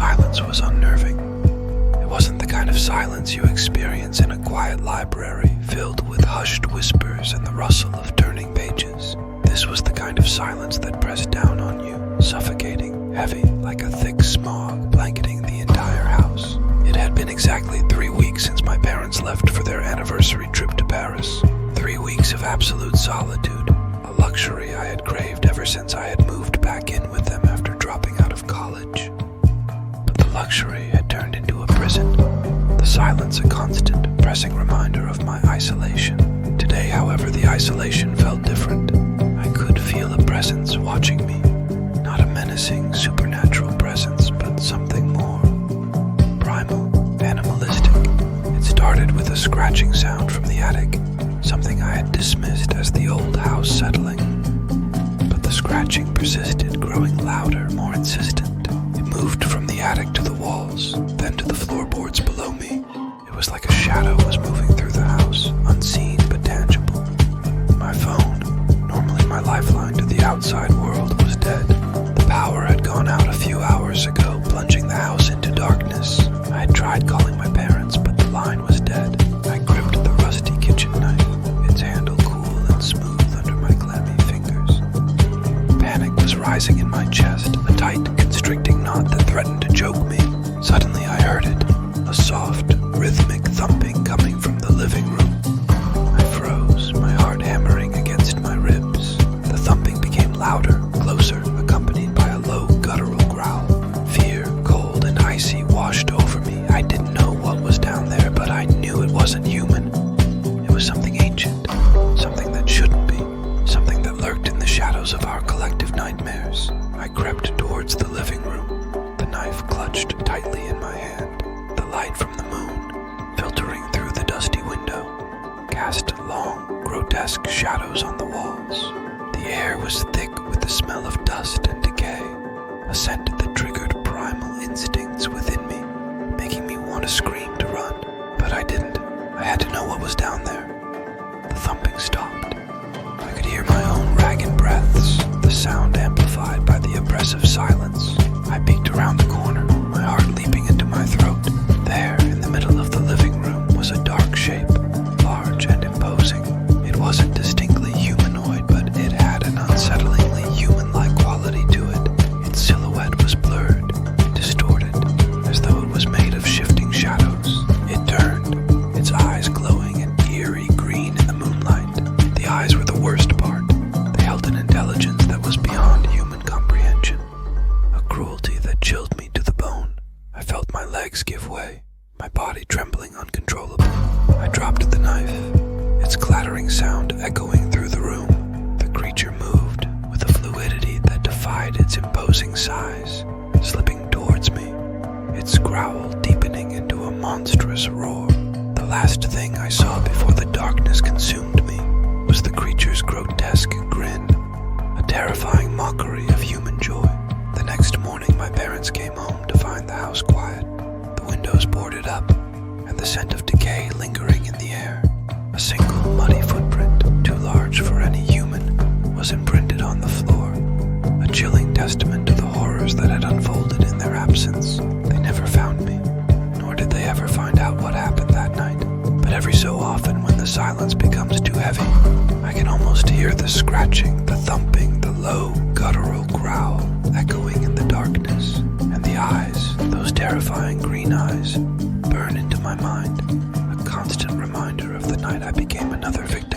silence was unnerving. It wasn't the kind of silence you experience in a quiet library filled with hushed whispers and the rustle of turning pages. This was the kind of silence that pressed down on you, suffocating, heavy, like a thick smog blanketing the entire house. It had been exactly 3 weeks since my parents left for their anniversary trip to Paris. 3 weeks of absolute solitude, a luxury I had craved ever since I had moved back in with them after dropping out of college. But the luxury had turned into a prison, the silence a constant, pressing reminder of my isolation. Today, however, the isolation felt different. I could feel a presence watching me, not a menacing, supernatural presence, but something more primal, animalistic. It started with a scratching sound from the attic, something I had dismissed as the old house settling. But the scratching persisted, growing louder, more insistent. It moved from the attic to the walls, then to the floorboards below me. It was like a shadow was moving through the house, unseen but tangible. My phone, normally my lifeline to the outside world, was dead. The power had gone out a few hours ago, plunging the house into darkness. I had tried calling my parents, but the line was dead. I gripped the rusty kitchen knife, its handle cool and smooth under my clammy fingers. Panic was rising in my chest, a tight, constricting knot that threatened to choke me. Suddenly I heard it, a soft, rhythmic thumping coming from the living room. I froze, my heart hammering against my ribs. The thumping became louder, closer, accompanied by a low, guttural growl. Fear, cold and icy, washed over me. I didn't know what was down there, but I knew it wasn't human. It was something ancient, something that shouldn't be, something that lurked in the shadows of our collective nightmares. I crept towards the living room, the knife clutched tightly in my hand. The light from the moon, filtering through the dusty window, cast long, grotesque shadows on the walls. The air was thick with the smell of dust and decay, a scent that triggered primal instincts within me, making me want to scream to run. But I didn't. I had to know what was down there. The thumping stopped. I could hear my own ragged breaths, the sound amplified by the oppressive silence. I peeked around the corner, my heart leaping into my throat. There, in the middle of the living room, was a dark shape, large and imposing. It wasn't distinctly humanoid, but it had an unsettlingly human-like quality to it. Its silhouette was blurred, distorted, as though it was made of shifting shadows. It turned, its eyes glowing an eerie green in the moonlight. The eyes were the worst part. They held an intelligence that was beyond human comprehension, a cruelty that chilled me to the bone. I felt my legs give way, my body trembling uncontrollably. I dropped the knife, its clattering sound echoing through the room. The creature moved with a fluidity that defied its imposing size, slipping towards me, its growl deepening into a monstrous roar. The last thing I saw before the darkness consumed me was the creature's grotesque grin, a terrifying mockery of human joy. The next morning my parents came home to find the house quiet, the windows boarded up, and the scent of decay lingering in the air. A single muddy footprint, too large for any human, was imprinted on the floor, a chilling testament to the horrors that had unfolded in their absence. They never found me, nor did they ever find out what happened that night. But every so often, when the silence becomes too heavy, I can almost hear the scratching, the thumping, the low, guttural growl echoing in the darkness, and the eyes, those terrifying green eyes, burn into my mind, a constant reminder of the night I became another victim.